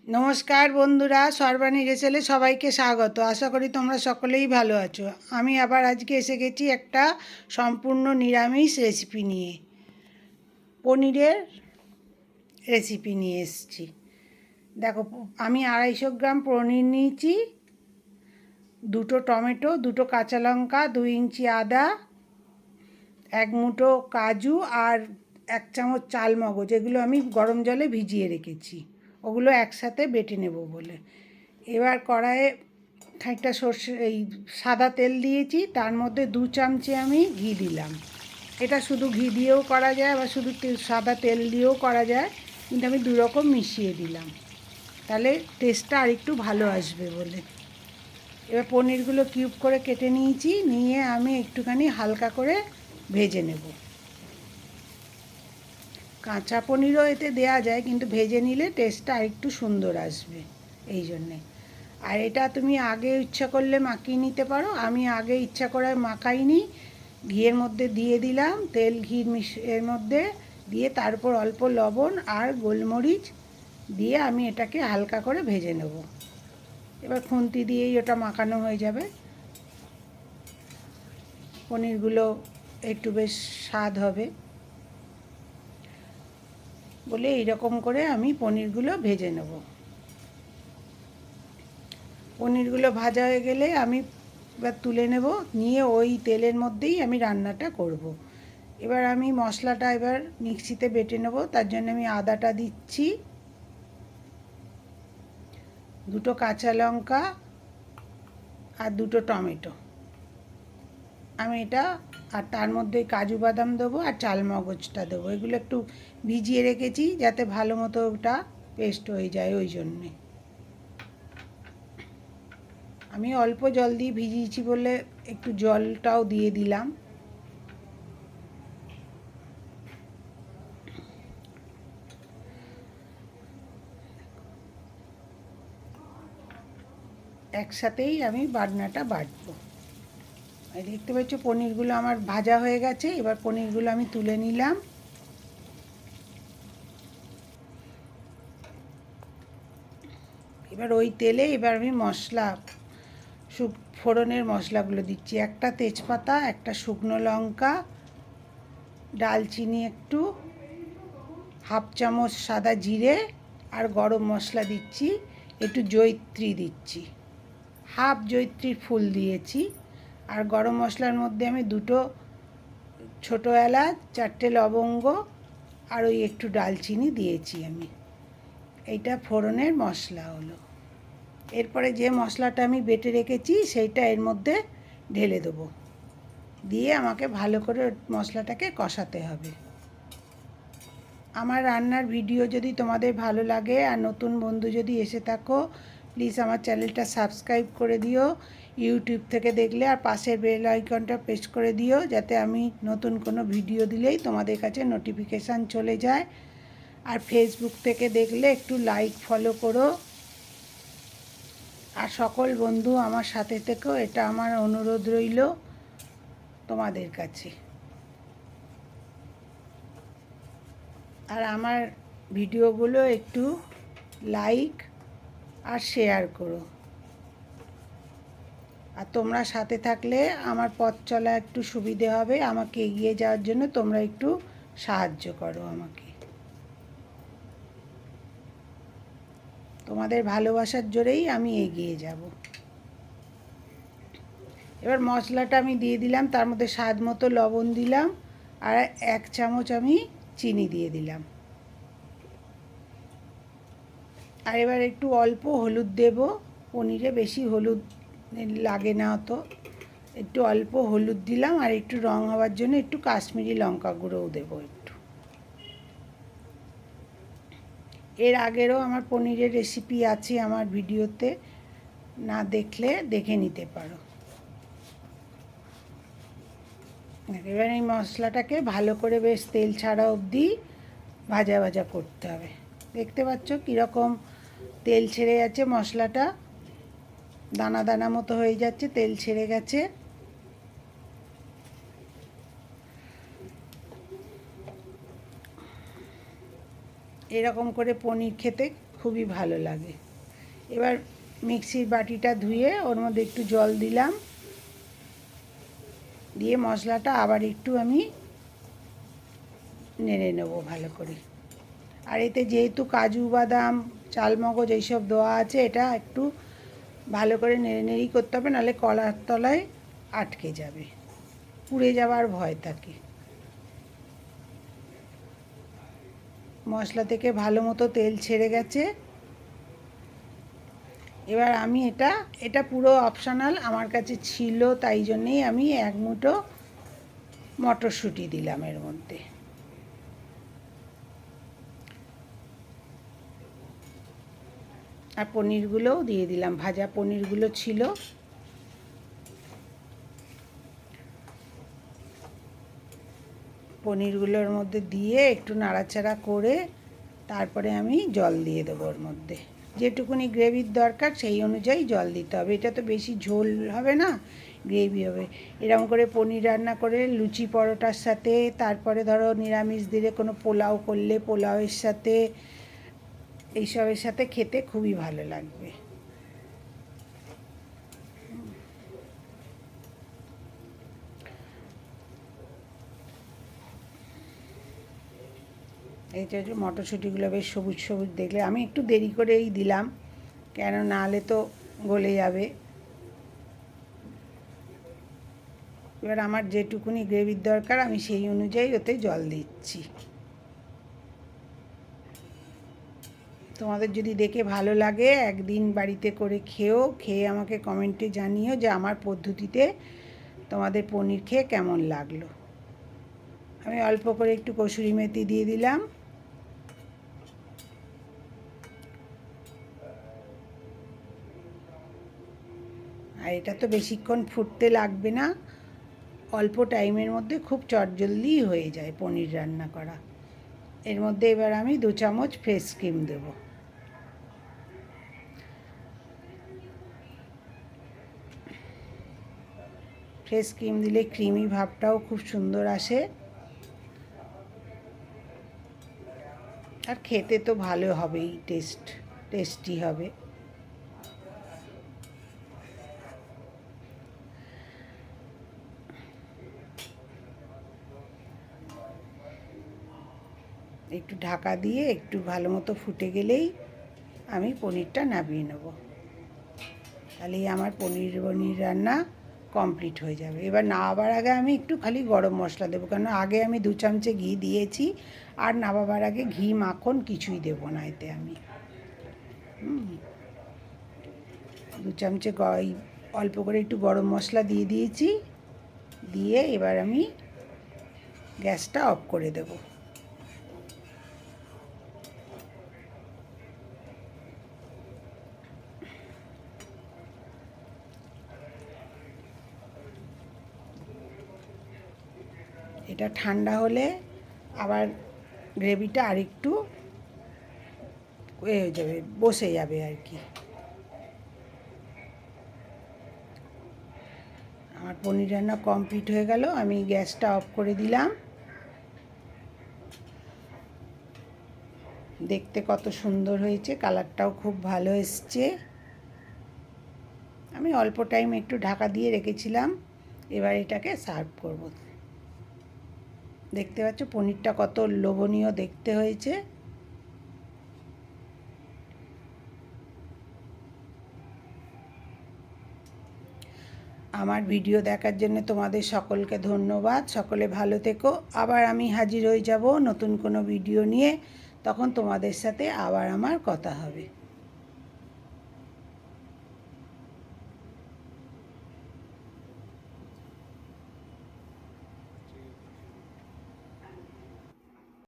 নমস্কার বন্ধুরা, সর্বাণী রেসেলে সবাইকে স্বাগত। আশা করি তোমরা সকলেই ভালো আছো। আমি আবার আজকে এসে গেছি একটা সম্পূর্ণ নিরামিষ রেসিপি নিয়ে। পনিরের রেসিপি নিয়ে এসেছি। দেখো, আমি 250 গ্রাম পনির নিয়েছি, 2টো টমেটো, 2টো কাঁচা লঙ্কা, 2 ইঞ্চি আদা, 1 মুঠো কাজু আর 1 চামচ চাল মগজ। এগুলো আমি গরম জলে ভিজিয়ে রেখেছি, ওগুলো একসাথে বেটে নেব বলে। এবার কড়াইয়ে খানিকটা সাদা তেল দিয়েছি, তার মধ্যে 2 চামচে আমি ঘি দিলাম। এটা শুধু ঘি দিয়েও করা যায়, আবার শুধু সাদা তেল দিয়েও করা যায়, কিন্তু আমি 2 রকম মিশিয়ে দিলাম, তাহলে টেস্টটা আরেকটু ভালো আসবে বলে। এবার পনিরগুলো কিউব করে কেটে নিয়েছি, নিয়ে আমি একটুখানি হালকা করে ভেজে নেব। কাঁচা পনিরও এতে দেয়া যায়, কিন্তু ভেজে নিলে টেস্টটা আরেকটু সুন্দর আসবে এই জন্যে। আর এটা তুমি আগে ইচ্ছা করলে মাখিয়ে নিতে পারো, আমি আগে ইচ্ছা করে মাখাইনি। ঘিয়ের মধ্যে দিয়ে দিলাম, তেল ঘি এর মধ্যে দিয়ে তারপর অল্প লবণ আর গোলমরিচ দিয়ে আমি এটাকে হালকা করে ভেজে নেব। এবার খুন্তি দিয়েই ওটা মাখানো হয়ে যাবে। পনিরগুলো একটু বেশ স্বাদ হবে বলে এইরকম করে আমি পনিরগুলো ভেজে নেব। পনিরগুলো ভাজা হয়ে গেলে আমি এবার তুলে নেব, নিয়ে ওই তেলের মধ্যেই আমি রান্নাটা করব। এবার আমি মশলাটা এবার মিক্সিতে বেটে নেব। তার জন্য আমি আদাটা দিচ্ছি, 2টো কাঁচা লঙ্কা আর 2টো টমেটো। আমি এটা আর তার মধ্যে কাজু বাদাম দেবো আর চাল মগজটা দেবো। এগুলো একটু ভিজিয়ে রেখেছি যাতে ভালো মতো ওটা পেস্ট হয়ে যায়, ওই জন্যে। আমি অল্প জল দিয়ে ভিজিয়েছি বলে একটু জলটাও দিয়ে দিলাম। একসাথেই আমি বাটনাটা বাটবো। আর দেখতে পাচ্ছ পনিরগুলো আমার ভাজা হয়ে গেছে। এবার পনিরগুলো আমি তুলে নিলাম। এবার ওই তেলে এবার আমি ফোড়নের মশলাগুলো দিচ্ছি। একটা তেজপাতা, একটা শুকনো লঙ্কা, ডালচিনি একটু, হাফ চামচ সাদা জিরে আর গরম মশলা দিচ্ছি, একটু জয়িত্রী দিচ্ছি, হাফ জয়িত্রীর ফুল দিয়েছি। আর গরম মশলার মধ্যে আমি 2টো ছোটো এলাচ, 4টে লবঙ্গ আর ওই একটু ডালচিনি দিয়েছি আমি। এইটা ফোড়নের মশলা হলো। এরপরে যে মশলাটা আমি বেটে রেখেছি সেইটা এর মধ্যে ঢেলে দেবো, দিয়ে আমাকে ভালো করে মশলাটাকে কষাতে হবে। আমার রান্নার ভিডিও যদি তোমাদের ভালো লাগে আর নতুন বন্ধু যদি এসে থাকো, প্লিজ আমার চ্যানেলটা সাবস্ক্রাইব করে দিও ইউটিউব থেকে দেখলে, আর পাশের বেল আইকনটা প্রেস করে দিও যাতে আমি নতুন কোনো ভিডিও দিলেই তোমাদের কাছে নোটিফিকেশান চলে যায়। আর ফেসবুক থেকে দেখলে একটু লাইক ফলো করো। আর সকল বন্ধু আমার সাথে থেকেও, এটা আমার অনুরোধ রইল তোমাদের কাছে। আর আমার ভিডিওগুলো একটু লাইক আর শেয়ার করো। আর তোমরা সাথে থাকলে আমার পথ চলা একটু সুবিধে হবে, আমাকে এগিয়ে যাওয়ার জন্য তোমরা একটু সাহায্য করো আমাকে। তোমাদের ভালোবাসার জোরেই আমি এগিয়ে যাব। এবার মশলাটা আমি দিয়ে দিলাম, তার মধ্যে স্বাদ মতো লবণ দিলাম আর 1 চামচ আমি চিনি দিয়ে দিলাম। আর এবার একটু অল্প হলুদ দেব, পনিরে বেশি হলুদ লাগে না অত, একটু অল্প হলুদ দিলাম। আর একটু রং হওয়ার জন্য একটু কাশ্মীরি লঙ্কা গুঁড়োও দেবো একটু। এর আগেরও আমার পনিরের রেসিপি আছে আমার ভিডিওতে, না দেখলে দেখে নিতে পারো। এবার এই মশলাটাকে ভালো করে বেশ তেল ছাড়া অবধি ভাজা ভাজা করতে হবে। দেখতে পাচ্ছ কীরকম তেল ছেড়ে যাচ্ছে, মশলাটা দানা দানা মতো হয়ে যাচ্ছে, তেল ছেড়ে গেছে। এরকম করে পনির খেতে খুবই ভালো লাগে। এবার মিক্সির বাটিটা ধুয়ে ওর মধ্যে একটু জল দিলাম, দিয়ে মশলাটা আবার একটু আমি নেড়ে নেব ভালো করে। আর এতে যেহেতু কাজু বাদাম চালমগজ এইসব দেওয়া আছে, এটা একটু ভালো করে নেড়ে নেড়েই করতে হবে, নাহলে কলার তলায় আটকে যাবে, পুড়ে যাওয়ার ভয় থাকে। মশলা থেকে ভালো মতো তেল ছেড়ে গেছে। এবার আমি এটা পুরো অপশনাল, আমার কাছে ছিল তাই জন্যেই আমি এক মুঠো মটরশুঁটি দিলাম এর মধ্যে। আর পনিরগুলোও দিয়ে দিলাম, ভাজা পনিরগুলো ছিল। পনিরগুলোর মধ্যে দিয়ে একটু নাড়াচাড়া করে তারপরে আমি জল দিয়ে দেবো ওর মধ্যে। যেটুকুনি গ্রেভির দরকার সেই অনুযায়ী জল দিতে হবে। এটা তো বেশি ঝোল হবে না, গ্রেভি হবে। এরকম করে পনির রান্না করে লুচি পরোটার সাথে, তারপরে ধরো নিরামিষ দিলে কোনো পোলাও করলে পোলাওয়ের সাথে, এইসবের সাথে খেতে খুবই ভালো লাগবে। এইটা হচ্ছে মটরশুঁটিগুলো বেশ সবুজ সবুজ দেখলে, আমি একটু দেরি করেই দিলাম, কেন নাহলে তো গলে যাবে। এবার আমার যেটুকুনি গ্রেভির দরকার আমি সেই অনুযায়ী ওতে জল দিচ্ছি। তোমাদের যদি দেখে ভালো লাগে একদিন বাড়িতে করে খেয়ে আমাকে কমেন্টে জানিও যে আমার পদ্ধতিতে তোমাদের পনির খেয়ে কেমন লাগলো। আমি অল্প করে একটু কসুরি মেথি দিয়ে দিলাম। আর এটা তো বেশিক্ষণ ফুটতে লাগবে না, অল্প টাইমের মধ্যে খুব চটজলদি হয়ে যায় পনির রান্না করা। এর মধ্যে এবার আমি 2 চামচ ফ্রেশ ক্রিম দেব। ফ্রেশ ক্রিম দিলে ক্রিমি ভাবটাও খুব সুন্দর আসে, আর খেতে তো ভালো হবেই, টেস্টি হবে। একটু ঢাকা দিয়ে একটু ভালো মতো ফুটে গেলেই আমি পনিরটা নামিয়ে নেব। তাহলেই আমার পনির রান্না কমপ্লিট হয়ে যাবে। এবার নামাবার আগে আমি একটু খালি গরম মশলা দেবো, কারণ আগে আমি 2 চামচে ঘি দিয়েছি, আর নামাবার আগে ঘি মাখন কিছুই দেবো না এতে আমি। 2 চামচে অল্প করে একটু গরম মশলা দিয়ে দিয়েছি, দিয়ে এবার আমি গ্যাসটা অফ করে দেবো। এটা ঠান্ডা হলে আবার গ্রেভিটা আরেকটু হয়ে যাবে, বসে যাবে আর কি। আমার পনির রান্না কমপ্লিট হয়ে গেল, আমি গ্যাসটা অফ করে দিলাম। দেখতে কত সুন্দর হয়েছে, কালারটাও খুব ভালো এসছে। আমি অল্প টাইম একটু ঢাকা দিয়ে রেখেছিলাম, এবার এটাকে সার্ভ করব। দেখতে পাচ্ছ পনিরটা কত লোভনীয় দেখতে হয়েছে। আমার ভিডিও দেখার জন্য তোমাদের সকলকে ধন্যবাদ। সকলে ভালো থেকো। আবার আমি হাজির হয়ে যাব নতুন কোনো ভিডিও নিয়ে, তখন তোমাদের সাথে আবার আমার কথা হবে।